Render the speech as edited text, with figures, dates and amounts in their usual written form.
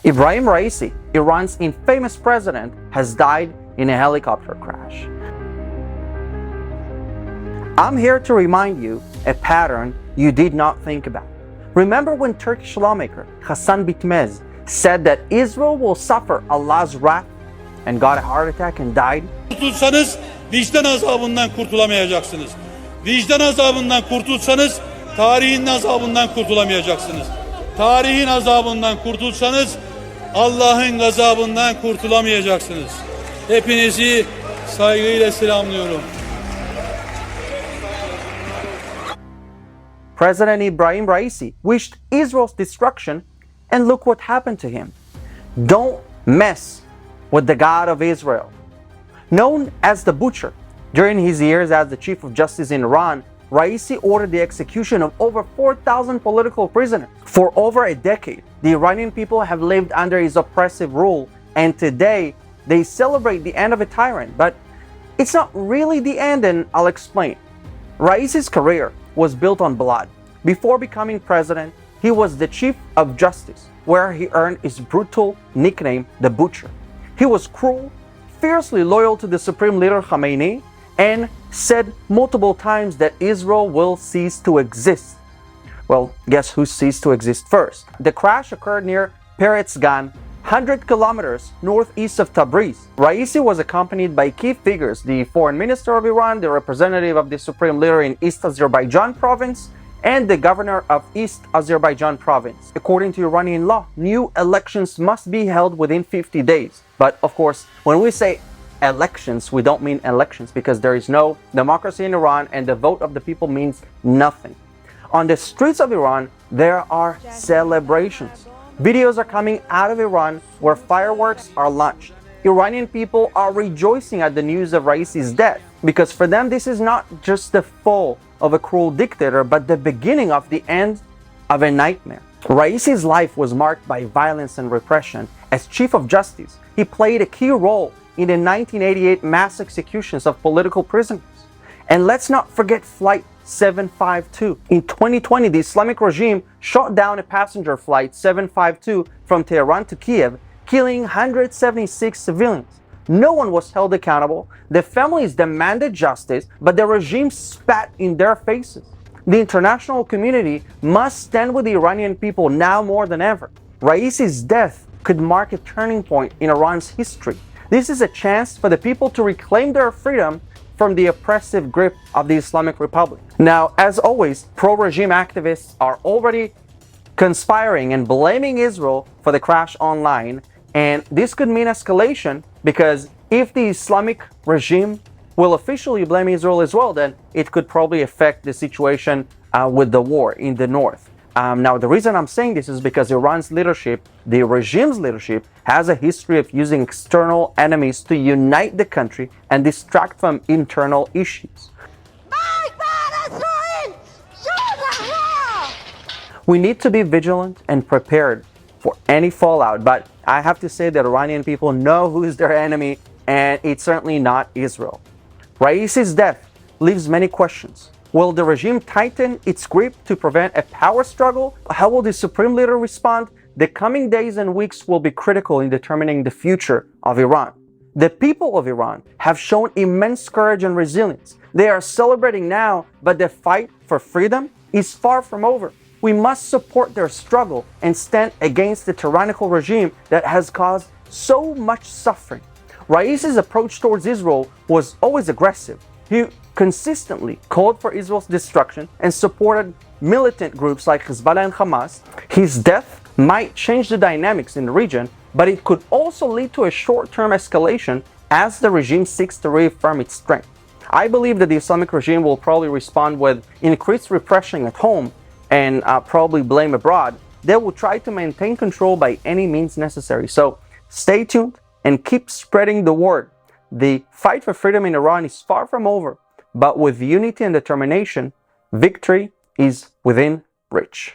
Ibrahim Raisi, Iran's infamous president, has died in a helicopter crash. I'm here to remind you a pattern you did not think about. Remember when Turkish lawmaker Hasan Bitmez said that Israel will suffer Allah's wrath and got a heart attack and died? Kurtulsanız vicdan azabından kurtulamayacaksınız. Vicdan azabından kurtulsanız tarihin azabından kurtulamayacaksınız. Tarihin azabından kurtulsanız Allah'ın gazabından kurtulamayacaksınız. Hepinizi saygıyla selamlıyorum. President Ibrahim Raisi wished Israel's destruction, and look what happened to him. Don't mess with the God of Israel. Known as the Butcher, during his years as the Chief of Justice in Iran, Raisi ordered the execution of over 4,000 political prisoners. For over a decade, the Iranian people have lived under his oppressive rule, and today they celebrate the end of a tyrant. But it's not really the end, and I'll explain. Raisi's career was built on blood. Before becoming president, he was the Chief of Justice, where he earned his brutal nickname, the Butcher. He was cruel, fiercely loyal to the Supreme Leader Khamenei, and said multiple times that Israel will cease to exist. Well, guess who ceased to exist first? The crash occurred near Peretz Gan, 100 kilometers northeast of Tabriz. Raisi was accompanied by key figures, the foreign minister of Iran, the representative of the supreme leader in East Azerbaijan province, and the governor of East Azerbaijan province. According to Iranian law, new elections must be held within 50 days. But of course, when we say elections, we don't mean elections because there is no democracy in Iran and the vote of the people means nothing. On the streets of Iran, there are celebrations. Videos are coming out of Iran where fireworks are launched. Iranian people are rejoicing at the news of Raisi's death because for them this is not just the fall of a cruel dictator but the beginning of the end of a nightmare. Raisi's life was marked by violence and repression. As Chief of Justice, he played a key role in the 1988 mass executions of political prisoners. And let's not forget Flight 752. In 2020, the Islamic regime shot down a passenger flight 752 from Tehran to Kiev, killing 176 civilians. No one was held accountable. The families demanded justice, but the regime spat in their faces. The international community must stand with the Iranian people now more than ever. Raisi's death could mark a turning point in Iran's history. This is a chance for the people to reclaim their freedom from the oppressive grip of the Islamic Republic. Now, as always, pro-regime activists are already conspiring and blaming Israel for the crash online, and this could mean escalation because if the Islamic regime will officially blame Israel as well, then it could probably affect the situation with the war in the north. Now, the reason I'm saying this is because Iran's leadership, the regime's leadership, has a history of using external enemies to unite the country and distract from internal issues. We need to be vigilant and prepared for any fallout, but I have to say that Iranian people know who is their enemy, and it's certainly not Israel. Raisi's death leaves many questions. Will the regime tighten its grip to prevent a power struggle? How will the supreme leader respond? The coming days and weeks will be critical in determining the future of Iran. The people of Iran have shown immense courage and resilience. They are celebrating now, but the fight for freedom is far from over. We must support their struggle and stand against the tyrannical regime that has caused so much suffering. Raisi's approach towards Israel was always aggressive. He consistently called for Israel's destruction and supported militant groups like Hezbollah and Hamas. His death might change the dynamics in the region, but it could also lead to a short-term escalation as the regime seeks to reaffirm its strength. I believe that the Islamic regime will probably respond with increased repression at home and probably blame abroad. They will try to maintain control by any means necessary. So stay tuned and keep spreading the word. The fight for freedom in Iran is far from over, but with unity and determination, victory is within reach.